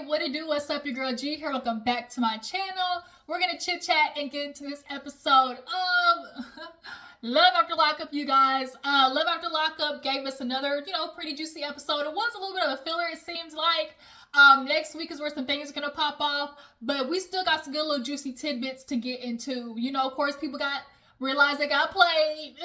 what it do? What's up, your girl G here? Welcome back to my channel. We're gonna chit chat and get into this episode of Love After Lockup, you guys. Love After Lockup gave us another, pretty juicy episode. It was a little bit of a filler, it seems like. Next week is where some things are gonna pop off, but we still got some good little juicy tidbits to get into. Of course, people realized they got played.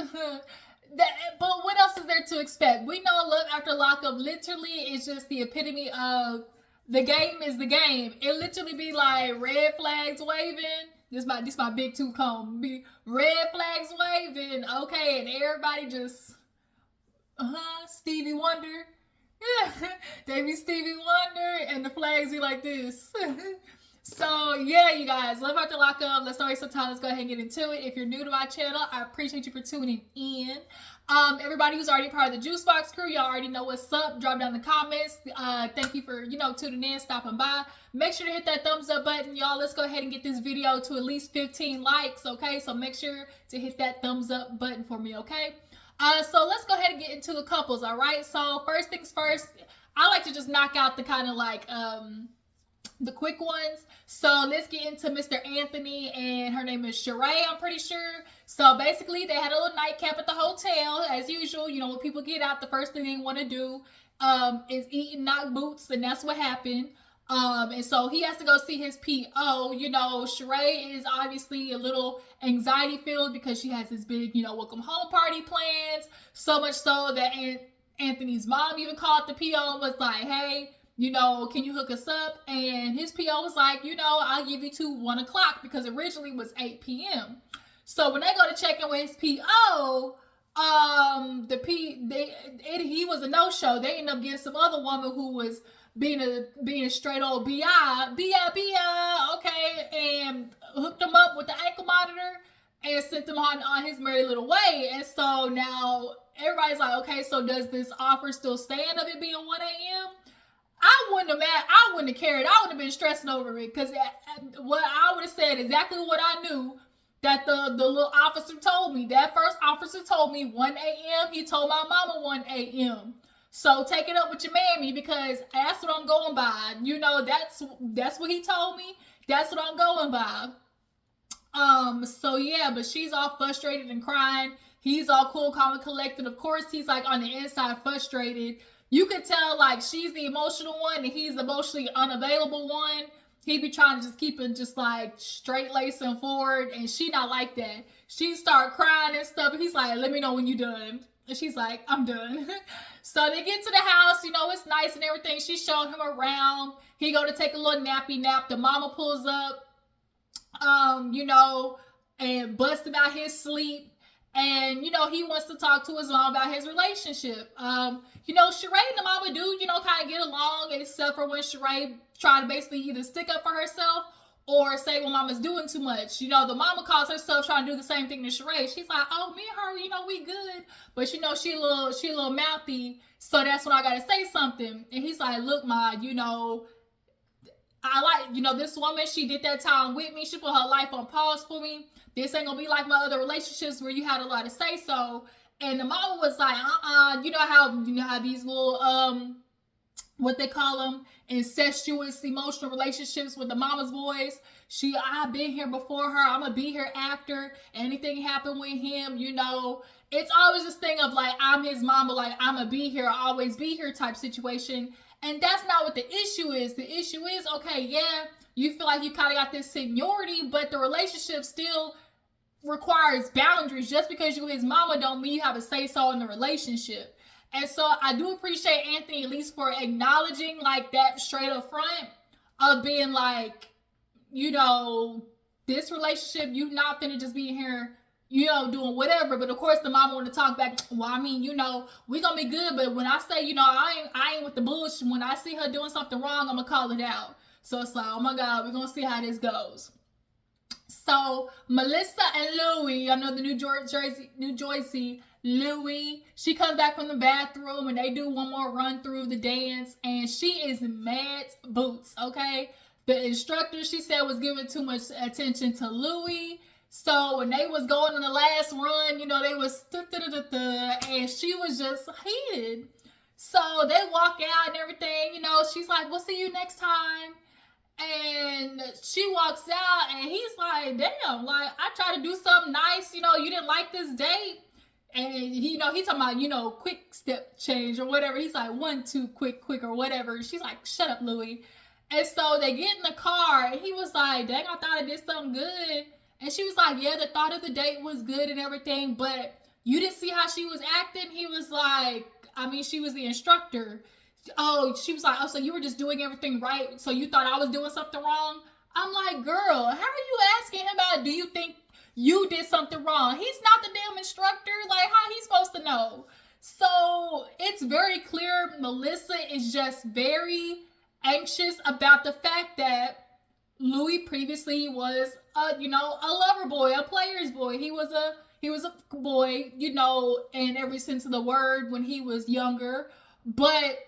But what else is there to expect? We know Love After Lockup literally is just the epitome of the game is the game. It literally be like red flags waving. This my big tooth comb. Be red flags waving. Okay, and everybody just Stevie Wonder. Yeah, they be Stevie Wonder and the flags be like this. So yeah, you guys, Love After Lockup. Let's not waste some time. Let's go ahead and get into it. If you're new to my channel, I appreciate you for tuning in. Everybody who's already part of the Juice Box crew, y'all already know what's up. Drop down the comments. Thank you for tuning in, stopping by. Make sure to hit that thumbs up button, y'all. Let's go ahead and get this video to at least 15 likes, okay? So make sure to hit that thumbs up button for me, okay? So let's go ahead and get into the couples, all right? So first things first, I like to just knock out the kind of like the quick ones. So let's get into Mr. Anthony and her name is Sharae, I'm pretty sure. So basically they had a little nightcap at the hotel as usual. When people get out, the first thing they want to do is eat and knock boots, and that's what happened. And so he has to go see his PO. Sharae is obviously a little anxiety filled because she has this big, welcome home party plans. So much so that Anthony's mom even called the PO and was like, hey, can you hook us up? And his PO was like, I'll give you to 1 o'clock because originally it was 8 p.m. So when they go to check in with his PO, he was a no-show. They ended up getting some other woman who was being a straight old B.I., okay, and hooked him up with the ankle monitor and sent him on his merry little way. And so now everybody's like, okay, so does this offer still stand of it being 1 a.m.? I wouldn't have cared. I wouldn't have been stressing over it because what I would have said exactly what I knew that the little officer told me. That first officer told me 1 a.m. He told my mama 1 a.m. So take it up with your mammy because that's what I'm going by. That's what he told me. That's what I'm going by. So yeah, but she's all frustrated and crying. He's all cool, calm, and collected. Of course, he's like on the inside frustrated. You could tell like she's the emotional one and he's the emotionally unavailable one. He be trying to just keep it just like straight lacing forward, and she not like that. She start crying and stuff, and he's like, let me know when you're done. And she's like, I'm done. So they get to the house, it's nice and everything. She showed him around. He go to take a little nappy nap. The mama pulls up, and busts about his sleep. And, he wants to talk to his mom about his relationship. Sharae and the mama do, kind of get along, except for when Sharae try to basically either stick up for herself or say when mama's doing too much. The mama calls herself trying to do the same thing to Sharae. She's like, oh, me and her, we good. But, she a little mouthy. So that's when I got to say something. And he's like, look, ma, I like, this woman, she did that time with me. She put her life on pause for me. This ain't gonna be like my other relationships where you had a lot to say so. And the mama was like, you know how these little, what they call them, incestuous emotional relationships with the mama's boys. I've been here before her. I'm gonna be here after. Anything happen with him, it's always this thing of like, I'm his mama, like I'm gonna be here, I'll always be here type situation. And that's not what the issue is. The issue is, okay, yeah, you feel like you kind of got this seniority, but the relationship still requires boundaries. Just because you his mama don't mean you have a say-so in the relationship. And so I do appreciate Anthony at least for acknowledging like that straight up front of being like, this relationship, you not finna just be here, doing whatever. But of course the mama want to talk back. Well, I mean, we gonna be good, but when I say, I ain't with the bullshit. When I see her doing something wrong, I'm gonna call it out. So it's like, oh my God, we're gonna see how this goes. So Melissa and Louie, I know the New Jersey Louie, she comes back from the bathroom and they do one more run through the dance, and she is mad boots, okay? The instructor, she said, was giving too much attention to Louie. So when they was going on the last run, they was and she was just heated. So they walk out and everything, you know, she's like, we'll see you next time. And she walks out and he's like, damn, like I tried to do something nice, you know, you didn't like this date. And he, you know, he's talking about, you know, quick step change or whatever. He's like, 1, 2, quick or whatever. She's like, shut up, Louie. And so they get in the car and he was like, dang, I thought I did something good. And she was like, yeah, the thought of the date was good and everything, but you didn't see how she was acting? He was like, I mean, she was the instructor. Oh, she was like, oh, so you were just doing everything right, so you thought I was doing something wrong? I'm like, girl, how are you asking him about, do you think you did something wrong? He's not the damn instructor. Like, how he's supposed to know? So it's very clear Melissa is just very anxious about the fact that Louie previously was a, you know, a lover boy, a player's boy. He was a boy, you know, in every sense of the word when he was younger. But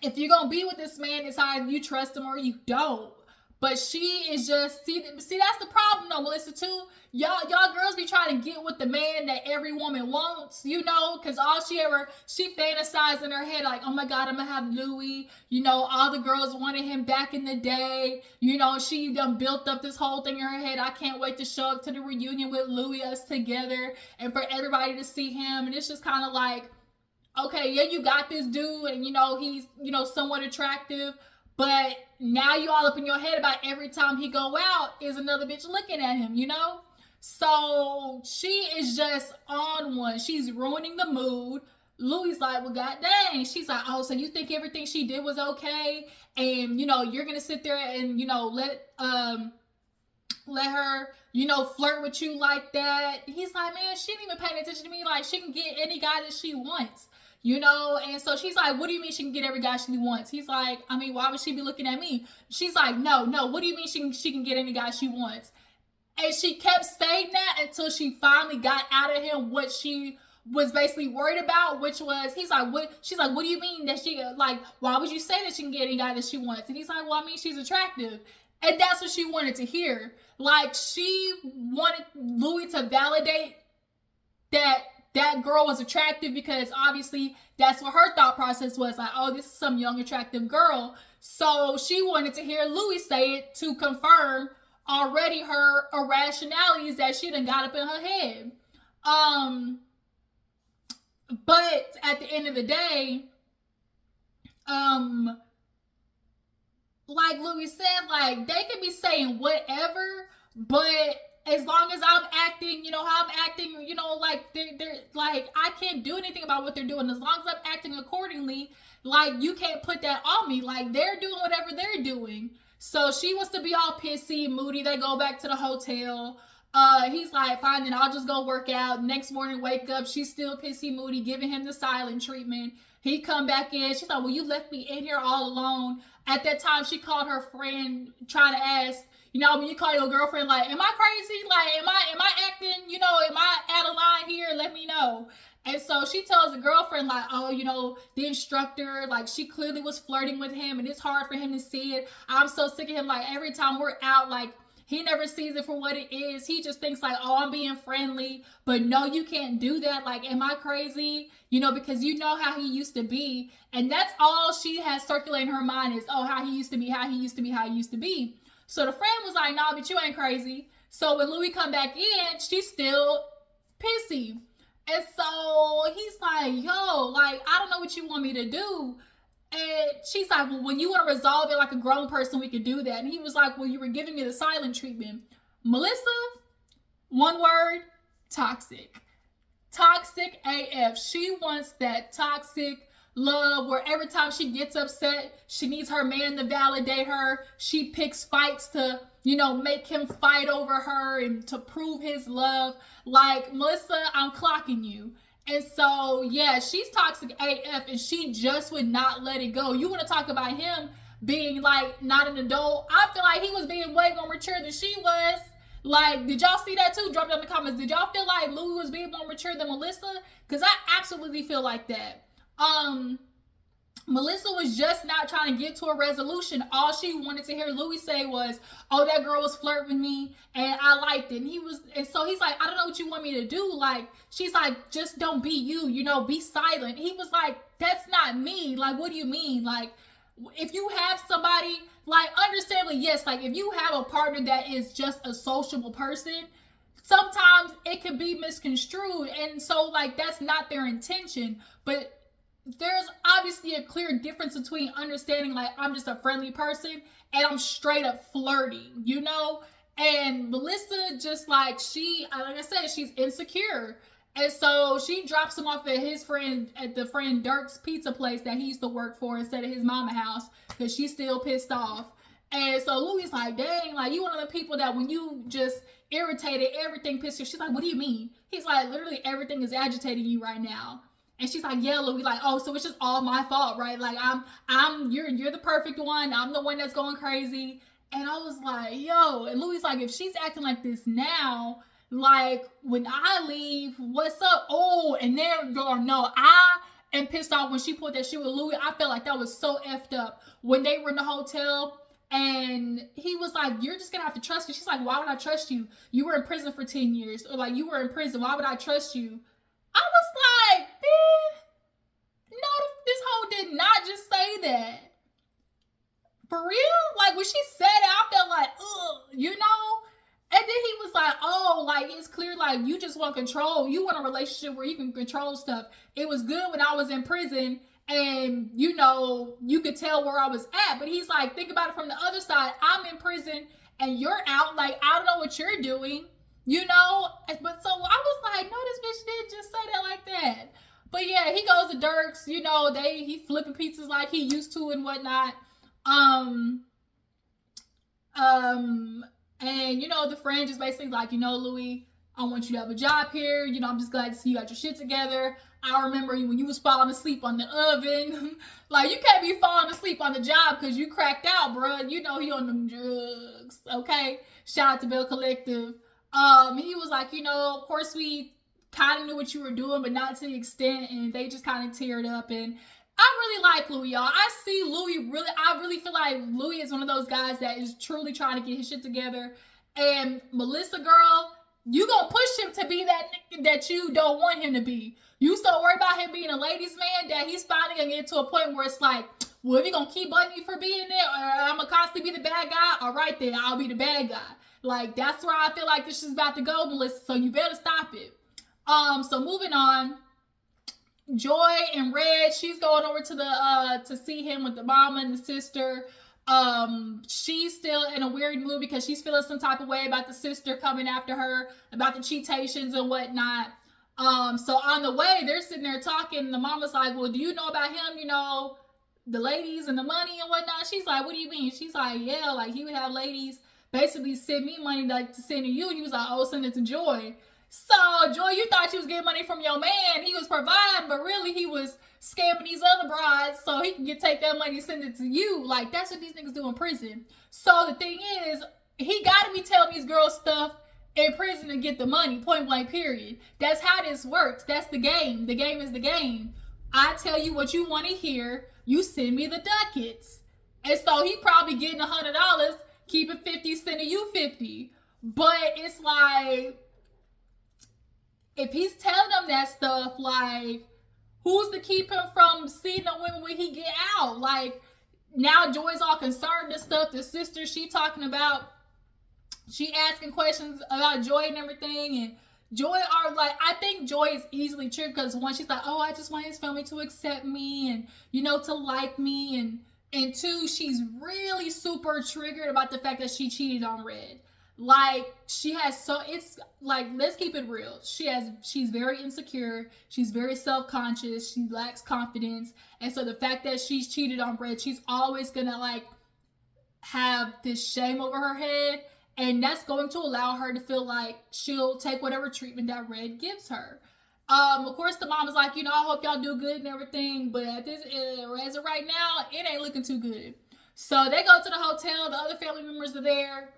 if you're gonna be with this man, it's either you trust him or you don't. But she is just, see that's the problem though, Melissa, too. Y'all girls be trying to get with the man that every woman wants, you know, because all she fantasized in her head, like, oh my God, I'm gonna have Louie. You know, all the girls wanted him back in the day. You know, she done built up this whole thing in her head. I can't wait to show up to the reunion with Louie, us together, and for everybody to see him. And it's just kind of like, okay, yeah, you got this dude, and you know, he's, you know, somewhat attractive, but now you all up in your head about every time he go out is another bitch looking at him, you know? So she is just on one. She's ruining the mood. Louie's like, well, god dang. She's like, oh, so you think everything she did was okay? And, you know, you're going to sit there and, you know, let her, you know, flirt with you like that. He's like, man, she ain't even paying attention to me. Like, she can get any guy that she wants. You know, and so she's like, what do you mean she can get every guy she wants? He's like, I mean, why would she be looking at me? She's like, no, what do you mean she can get any guy she wants? And she kept saying that until she finally got out of him what she was basically worried about, which was, he's like, what? She's like, what do you mean that she, like, why would you say that she can get any guy that she wants? And he's like, well, I mean, she's attractive. And that's what she wanted to hear. Like, she wanted Louie to validate that girl was attractive, because obviously that's what her thought process was, like, oh, this is some young attractive girl. So she wanted to hear Louie say it to confirm already her irrationalities that she done got up in her head. But at the end of the day, like Louie said, like, they can be saying whatever, but as long as I'm acting, you know, how I'm acting, you know, like, they're like, I can't do anything about what they're doing. As long as I'm acting accordingly, like, you can't put that on me. Like, they're doing whatever they're doing. So she wants to be all pissy, moody. They go back to the hotel. He's like, fine, then I'll just go work out. Next morning, wake up. She's still pissy, moody, giving him the silent treatment. He come back in. She's like, well, you left me in here all alone. At that time, she called her friend, trying to ask, you know, when you call your girlfriend, like, am I crazy? Like, am I acting, you know, am I out of line here? Let me know. And so she tells the girlfriend, like, oh, you know, the instructor, like, she clearly was flirting with him, and it's hard for him to see it. I'm so sick of him. Like, every time we're out, like, he never sees it for what it is. He just thinks, like, oh, I'm being friendly. But no, you can't do that. Like, am I crazy? You know, because you know how he used to be. And that's all she has circulating in her mind is, oh, how he used to be, how he used to be, how he used to be. So the friend was like, nah, but you ain't crazy. So when Louie come back in, she's still pissy. And so he's like, yo, like, I don't know what you want me to do. And she's like, well, when you want to resolve it like a grown person, we could do that. And he was like, well, you were giving me the silent treatment. Melissa, one word, toxic. Toxic AF. She wants that toxic love where every time she gets upset, she needs her man to validate her. She picks fights to, you know, make him fight over her and to prove his love. Like, Melissa, I'm clocking you. And so, yeah, she's toxic AF, and she just would not let it go. You want to talk about him being, like, not an adult? I feel like he was being way more mature than she was. Like, did y'all see that too? Drop it in the comments. Did y'all feel like Louie was being more mature than Melissa? Because I absolutely feel like that. Melissa was just not trying to get to a resolution. All she wanted to hear Louie say was, "Oh, that girl was flirting with me and I liked it." And so he's like, "I don't know what you want me to do." Like, she's like, "Just don't be you, be silent." He was like, "That's not me. Like, what do you mean? Like, if you have somebody, like, understandably, yes, like if you have a partner that is just a sociable person, sometimes it can be misconstrued. And so, like, that's not their intention. But there's obviously a clear difference between understanding, like, I'm just a friendly person and I'm straight up flirting. And Melissa, just like I said, she's insecure. And so she drops him off at the friend Dirk's pizza place that he used to work for instead of his mama house because she's still pissed off. And so Louie's like, "Dang, like, you one of the people that when you just irritated, everything pissed you." She's like, "What do you mean?" He's like, "Literally everything is agitating you right now." And she's like, "Yeah, Louie, like, oh, so it's just all my fault, right? Like, you're the perfect one. I'm the one that's going crazy." And I was like, "Yo," and Louie's like, "If she's acting like this now, like, when I leave, what's up?" Oh, and then, no, I am pissed off when she put that shit with Louie. I felt like that was so effed up. When they were in the hotel and he was like, "You're just gonna have to trust me." She's like, "Why would I trust you? You were in prison for 10 years. Or, like, you were in prison. Why would I trust you?" I was like, no, this hoe did not just say that. For real? Like, when she said it, I felt like, ugh. And then he was like, "Oh, like, it's clear, like, you just want control. You want a relationship where you can control stuff. It was good when I was in prison and, you could tell where I was at." But he's like, think about it from the other side. I'm in prison and you're out. Like, I don't know what you're doing. But so I was like, no, this bitch didn't just say that like that. But yeah, he goes to Dirk's, he flipping pizzas like he used to and whatnot. Um, and the friend just basically like, "Louie, I want you to have a job here. I'm just glad to see you got your shit together. I remember when you was falling asleep on the oven." Like, you can't be falling asleep on the job because you cracked out, bro. He on them drugs. Okay. Shout out to Bell Collective. He was like, "Of course we kind of knew what you were doing, but not to the extent." And they just kind of teared up. And I really like Louie, y'all. I really feel like Louie is one of those guys that is truly trying to get his shit together. And Melissa, girl, you gonna push him to be that nigga that you don't want him to be. You so worried about him being a ladies' man that he's finally gonna get to a point where it's like, well, if you gonna keep butting me for being there, or I'm gonna constantly be the bad guy, all right then, I'll be the bad guy. Like, that's where I feel like this is about to go, Melissa, so you better stop it. So moving on. Joy and Red, she's going over to see him with the mama and the sister. She's still in a weird mood because she's feeling some type of way about the sister coming after her, about the cheatations and whatnot. So on the way, they're sitting there talking, and the mama's like, "Well, do you know about him, the ladies and the money and whatnot?" She's like, "What do you mean?" She's like, "Yeah, like, he would have ladies basically send me money, like, to send to you." And he was like, "Oh, send it to Joy." So, Joy, you thought you was getting money from your man. He was providing, but really he was scamming these other brides so he can take that money and send it to you. Like, that's what these niggas do in prison. So the thing is, he gotta be telling these girls stuff in prison to get the money, point blank, period. That's how this works. That's the game. The game is the game. I tell you what you want to hear. You send me the ducats. And so he probably getting $100, keeping 50, sending you 50. But it's like, if he's telling them that stuff, like, who's to keep him from seeing the women when he get out? Like, now Joy's all concerned and stuff. The sister, she talking about, she asking questions about Joy and everything. And Joy are like, I think Joy is easily triggered because one, she's like, "Oh, I just want his family to accept me and, to like me." And two, she's really super triggered about the fact that she cheated on Red. Like, it's like, let's keep it real. She's very insecure. She's very self-conscious. She lacks confidence. And so the fact that she's cheated on Brit, she's always gonna, like, have this shame over her head. And that's going to allow her to feel like she'll take whatever treatment that Red gives her. Of course, the mom is like, "I hope y'all do good and everything." But as of right now, it ain't looking too good. So they go to the hotel. The other family members are there.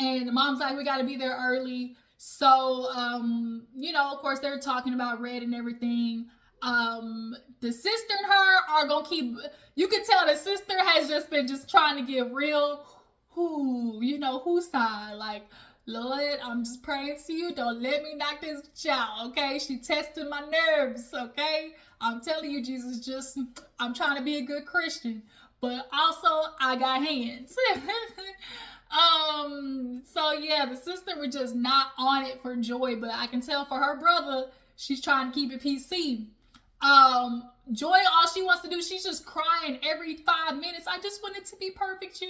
And the mom's like, "We got to be there early." So, of course, they're talking about Red and everything. The sister and her are gonna keep. You can tell the sister has just been just trying to get real. Whose side? Like, Lord, I'm just praying to you. Don't let me knock this child, okay? She testing my nerves, okay? I'm telling you, Jesus, I'm trying to be a good Christian. But also, I got hands. So yeah, the sister was just not on it for Joy, but I can tell for her brother, she's trying to keep it PC. Joy, all she wants to do, she's just crying every 5 minutes. I just want it to be perfect,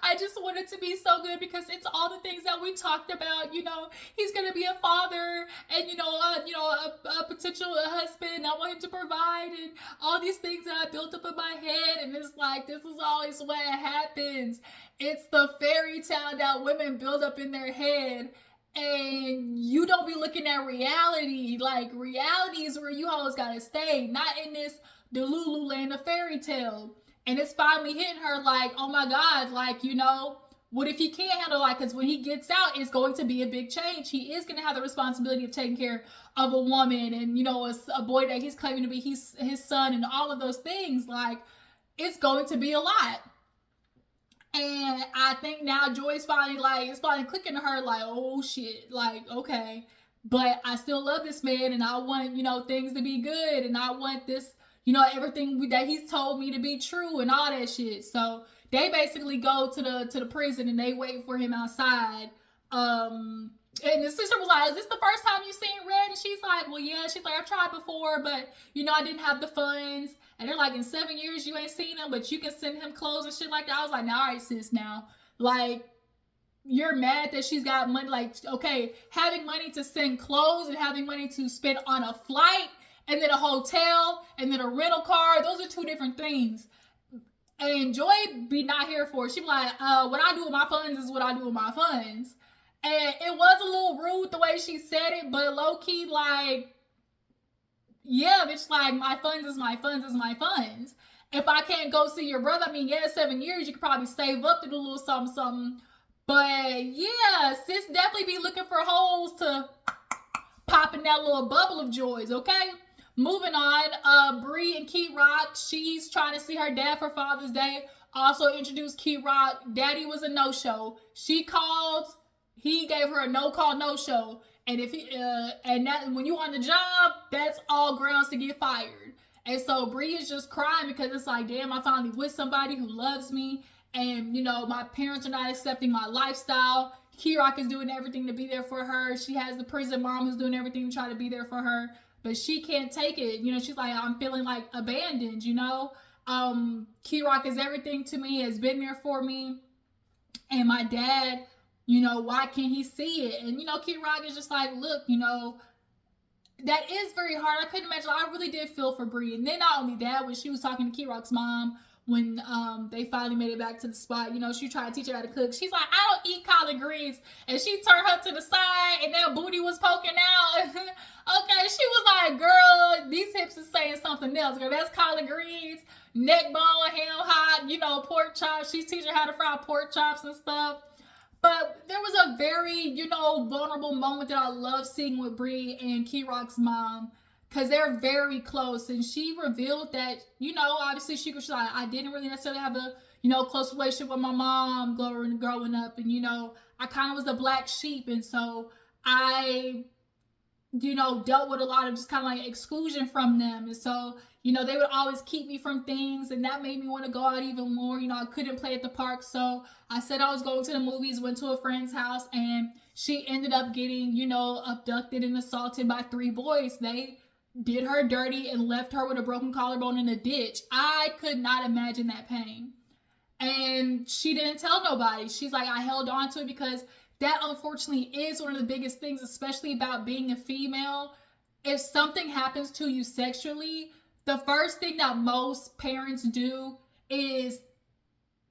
I just want it to be so good because it's all the things that we talked about. He's gonna be a father and a potential husband. I want him to provide and all these things that I built up in my head. And it's like, this is always what happens. It's the fairy tale that women build up in their head. And you don't be looking at reality. Like, reality is where you always gotta stay, not in this Delulu land of fairy tale. And it's finally hitting her like, oh my God, like, what if he can't handle it? Because when he gets out, it's going to be a big change. He is going to have the responsibility of taking care of a woman and, a boy that he's claiming to be his son and all of those things. Like, it's going to be a lot. And I think now Joy's it's finally clicking to her like, oh shit, like, okay, but I still love this man and I want, things to be good and I want this, everything that he's told me to be true and all that shit. So they basically go to the prison and they wait for him outside. And the sister was like, is this the first time you seen Red? And she's like, well, yeah. She's like, I tried before, but, I didn't have the funds. And they're like, in 7 years, you ain't seen him, but you can send him clothes and shit like that. I was like, nah, all right, sis, now. Like, you're mad that she's got money. Like, okay, having money to send clothes and having money to spend on a flight and then a hotel and then a rental car, those are two different things. And Joy be not here for it. She be like, what I do with my funds is what I do with my funds. And it was a little rude the way she said it, but low-key, like, yeah, bitch, like, my funds is my funds is my funds. If I can't go see your brother, 7 years, you could probably save up to do a little something. But, yeah, sis definitely be looking for holes to pop in that little bubble of joys, okay? Moving on, Bri and Kerok, she's trying to see her dad for Father's Day. Also introduced Kerok. Daddy was a no-show. She called... He gave her a no-call, no-show. And if when you on the job, that's all grounds to get fired. And so Bri is just crying because it's like, damn, I finally with somebody who loves me. And, my parents are not accepting my lifestyle. Kerok is doing everything to be there for her. She has the prison mom who's doing everything to try to be there for her. But she can't take it. She's like, I'm feeling like abandoned, Kerok is everything to me, has been there for me. And my dad... why can't he see it? And, Kerok is just like, look, that is very hard. I couldn't imagine. I really did feel for Bri. And then not only that, when she was talking to Kerok's mom, when they finally made it back to the spot, she tried to teach her how to cook. She's like, I don't eat collard greens. And she turned her to the side and that booty was poking out. Okay, she was like, girl, these hips is saying something else. Girl, that's collard greens, neck bone, ham hot, pork chops. She's teaching her how to fry pork chops and stuff. But there was a very, vulnerable moment that I love seeing with Bri and Kerok's mom because they're very close. And she revealed that, obviously she's like, I didn't really necessarily have a, close relationship with my mom growing up. And, I kind of was a black sheep. And so I, dealt with a lot of just kind of like exclusion from them. And so, they would always keep me from things, and that made me want to go out even more. I couldn't play at the park, so I said I was going to the movies, went to a friend's house, and she ended up getting, abducted and assaulted by 3 boys. They did her dirty and left her with a broken collarbone in a ditch. I could not imagine that pain. And she didn't tell nobody. She's like, I held on to it because that unfortunately is one of the biggest things, especially about being a female. If something happens to you sexually, the first thing that most parents do is,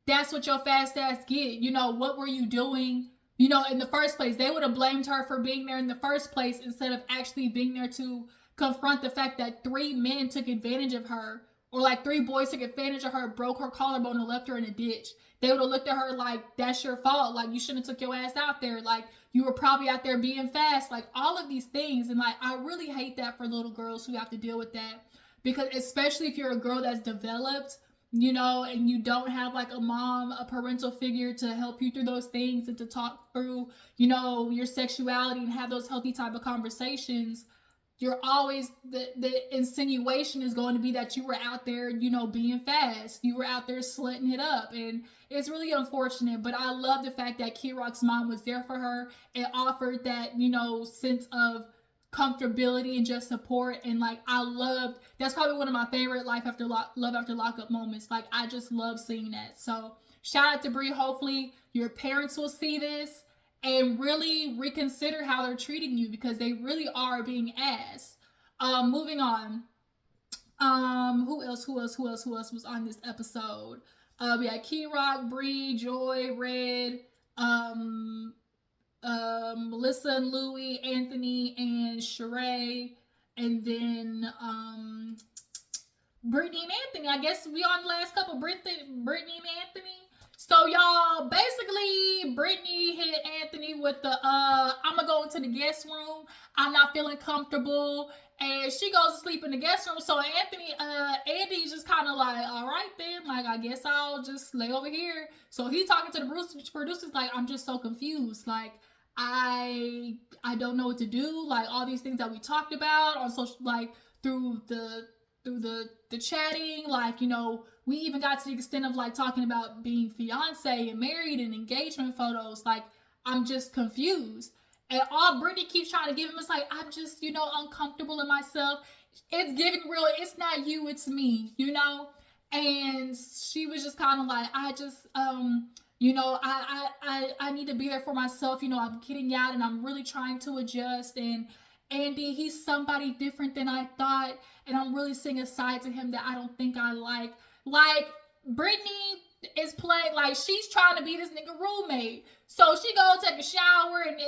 that's what your fast ass get. What were you doing, in the first place? They would have blamed her for being there in the first place instead of actually being there to confront the fact that 3 men took advantage of her, or like 3 boys took advantage of her, broke her collarbone and left her in a ditch. They would have looked at her like, that's your fault. Like, you shouldn't have took your ass out there. Like, you were probably out there being fast. Like, all of these things. And like, I really hate that for little girls who have to deal with that. because especially if you're a girl that's developed, you know, and you don't have like a mom, a parental figure to help you through those things and to talk through, you know, your sexuality and have those healthy type of conversations, you're always the insinuation is going to be that you were out there, you know, being fast. You were out there slutting it up. And it's really unfortunate. But I love the fact that Kerok's mom was there for her and offered that, you know, sense of comfortability and just support. And like I loved that's probably one of my favorite Love After Lockup moments. Like I just love seeing that. So shout out to Bri. Hopefully your parents will see this and really reconsider how they're treating you, because they really are being ass. Moving on. Who else was on this episode? We had Kerok, Bri, Joy, Red, Melissa and Louie, Anthony and Sharae, and then Brittany and Anthony. I guess we on the last couple. Brittany and Anthony. So y'all, basically, Brittany hit Anthony with the I'm gonna go into the guest room. I'm not feeling comfortable, and she goes to sleep in the guest room. So Andy's just kind of like, all right then, like I guess I'll just lay over here. So he talking to the producers like, I'm just so confused, like I don't know what to do. Like all these things that we talked about on social, like through the chatting, like, you know, we even got to the extent of like talking about being fiance and married and engagement photos. Like, I'm just confused. And all Brittany keeps trying to give him is like, I'm just, you know, uncomfortable in myself. It's giving real, it's not you, it's me, you know? And she was just kind of like, I just, you know, I need to be there for myself. You know, I'm getting out and I'm really trying to adjust. And Andy, he's somebody different than I thought. And I'm really seeing a side to him that I don't think I like. Like, Brittany is playing, like, she's trying to be this nigga roommate. So she go take a shower and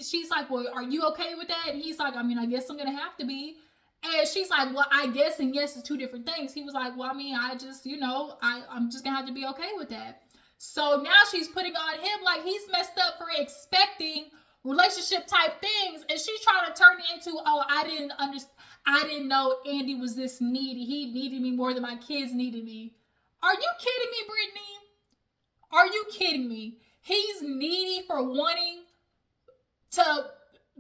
she's like, well, are you okay with that? And he's like, I mean, I guess I'm going to have to be. And she's like, well, I guess and yes is two different things. He was like, well, I mean, I just, you know, I'm just going to have to be okay with that. So now she's putting on him like he's messed up for expecting relationship type things, and she's trying to turn it into, oh, I didn't know Andy was this needy. He needed me more than my kids needed me. Are you kidding me, Brittany? Are you kidding me? He's needy for wanting to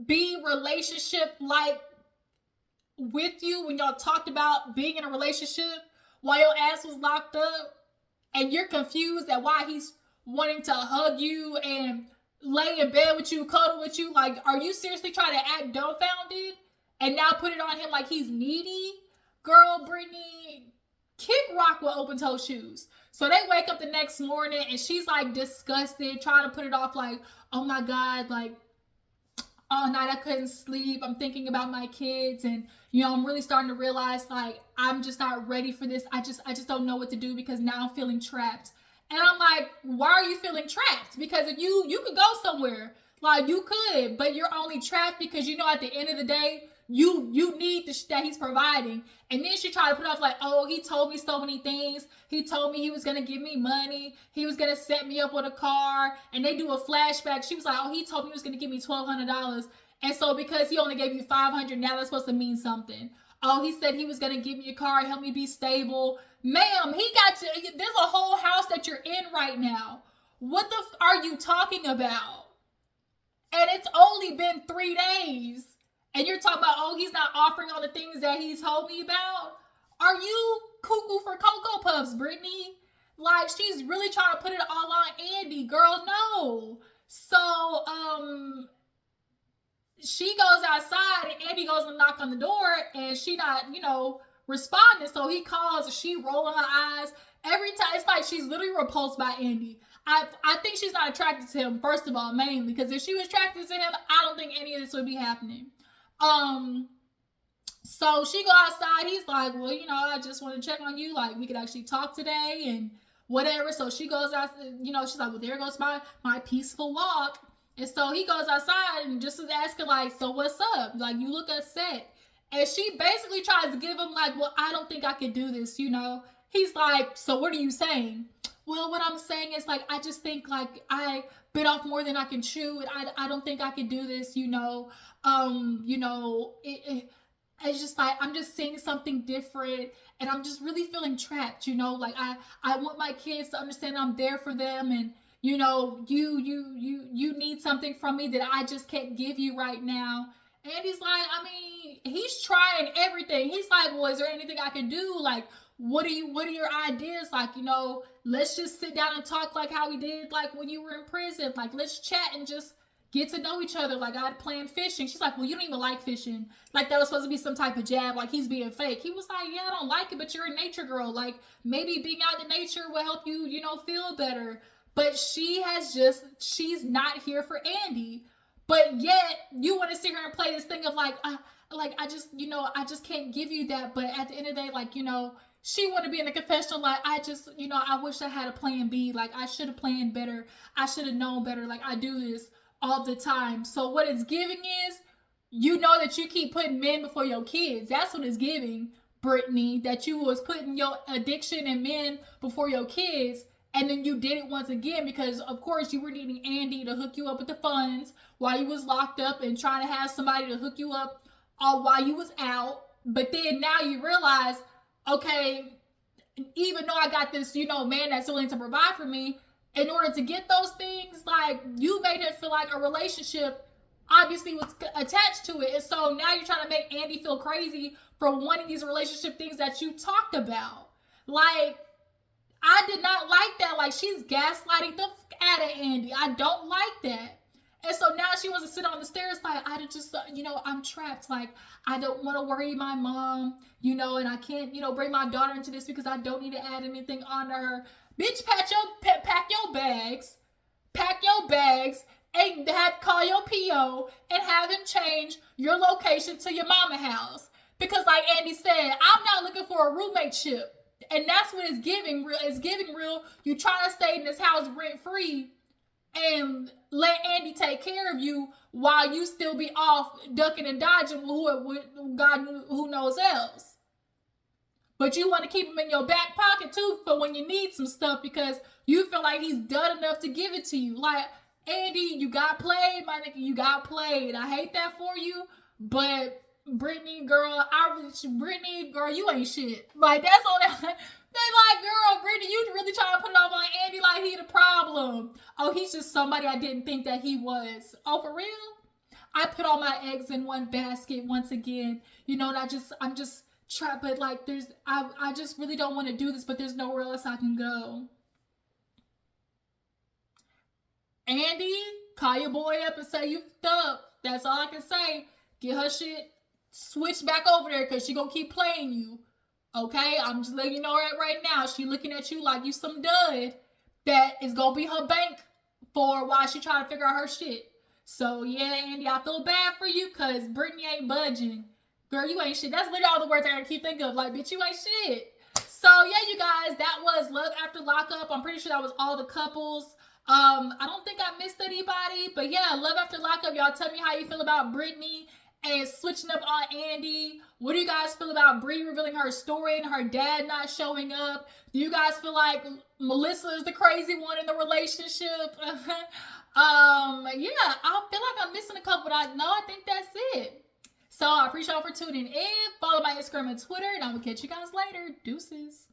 be relationship like with you when y'all talked about being in a relationship while your ass was locked up, and you're confused at why he's wanting to hug you and lay in bed with you, cuddle with you. Like, are you seriously trying to act dumbfounded and now put it on him like he's needy? Girl, Brittany, kick rock with open toe shoes. So they wake up the next morning and she's like disgusted, trying to put it off like, oh my God, like all night I couldn't sleep. I'm thinking about my kids, and you know, I'm really starting to realize like I'm just not ready for this. I just don't know what to do because now I'm feeling trapped. And I'm like, why are you feeling trapped? Because if you could go somewhere, like you could, but you're only trapped because you know at the end of the day, you need the shit that he's providing. And then she tried to put off like, oh, he told me so many things. He told me he was going to give me money. He was going to set me up with a car. And they do a flashback. She was like, oh, he told me he was going to give me $1,200. And so because he only gave you $500, now that's supposed to mean something. Oh, he said he was going to give me a car, help me be stable. Ma'am, he got you. There's a whole house that you're in right now. What the are you talking about? And it's only been 3 days. And you're talking about, oh, he's not offering all the things that he told me about. Are you cuckoo for Cocoa Puffs, Brittany? Like, she's really trying to put it all on Andy. Girl, no. So, she goes outside and Andy goes to knock on the door and she not, you know, responding. So he calls and she rolling her eyes. Every time, it's like she's literally repulsed by Andy. I think she's not attracted to him, first of all, mainly. Because if she was attracted to him, I don't think any of this would be happening. So she go outside. He's like, well, you know, I just want to check on you. Like, we could actually talk today and whatever. So she goes out, you know, she's like, well, there goes my peaceful walk. And so he goes outside and just is asking like, so what's up? Like, you look upset. And she basically tries to give him like, well, I don't think I could do this, you know? He's like, so what are you saying? Well, what I'm saying is like, I just think like I bit off more than I can chew. And I don't think I could do this, you know? it's just like I'm just seeing something different, and I'm just really feeling trapped, you know. Like I want my kids to understand I'm there for them, and you know, you need something from me that I just can't give you right now. And he's like, I mean, he's trying everything. He's like, well, is there anything I can do? Like, what are your ideas? Like, you know, let's just sit down and talk like how we did like when you were in prison. Like, let's chat and just get to know each other. Like, I'd planned fishing. She's like, well, you don't even like fishing. Like, that was supposed to be some type of jab. Like, he's being fake. He was like, yeah, I don't like it, but you're a nature girl. Like, maybe being out in nature will help you, you know, feel better. But she's not here for Andy. But yet, you want to sit here and play this thing of like I just, you know, I just can't give you that. But at the end of the day, like, you know, she want to be in the confessional. Like, I just, you know, I wish I had a plan B. Like, I should have planned better. I should have known better. Like, I do this all the time. So what it's giving is, you know, that you keep putting men before your kids. That's what it's giving, Brittany. That you was putting your addiction and men before your kids. And then you did it once again because, of course, you were needing Andy to hook you up with the funds while you was locked up and trying to have somebody to hook you up while you was out. But then now you realize, okay, even though I got this, you know, man that's willing to provide for me, in order to get those things, like, you made it feel like a relationship obviously was attached to it. And so now you're trying to make Andy feel crazy for wanting these relationship things that you talked about. Like, I did not like that. Like, she's gaslighting the fuck out of Andy. I don't like that. And so now she wants to sit on the stairs like, I just, you know, I'm trapped. Like, I don't want to worry my mom, you know, and I can't, you know, bring my daughter into this because I don't need to add anything onto her. Bitch, pack your bags, and call your PO and have him change your location to your mama house. Because like Andy said, I'm not looking for a roommate ship. And that's what it's giving real. It's giving real. You trying to stay in this house rent free and let Andy take care of you while you still be off ducking and dodging who knows else. But you want to keep him in your back pocket too for when you need some stuff because you feel like he's done enough to give it to you. Like, Andy, you got played, my nigga. You got played. I hate that for you, but Brittany, girl, you ain't shit. Like, that's all that. They like, girl, Brittany, you really trying to put it off on Andy like he the problem. Oh, he's just somebody I didn't think that he was. Oh, for real? I put all my eggs in one basket once again. You know, and I'm just trapped. But like, I just really don't want to do this, but there's nowhere else I can go. Andy, call your boy up and say you fucked up. That's all I can say. Get her shit switch back over there because she gonna keep playing you. Okay, I'm just letting you know right now. She looking at you like you some dud that is gonna be her bank for while she trying to figure out her shit. So yeah, Andy, I feel bad for you because Brittany ain't budging. Girl, you ain't shit. That's literally all the words I keep thinking of. Like, bitch, you ain't shit. So yeah, you guys, that was Love After Lockup. I'm pretty sure that was all the couples. I don't think I missed anybody, but yeah, Love After Lockup. Y'all tell me how you feel about Brittany and switching up on Andy. What do you guys feel about Bri revealing her story and her dad not showing up? Do you guys feel like Melissa is the crazy one in the relationship? Yeah, I feel like I'm missing a couple, but I think that's it. So I appreciate y'all for tuning in. Follow my Instagram and Twitter, and I will catch you guys later. Deuces.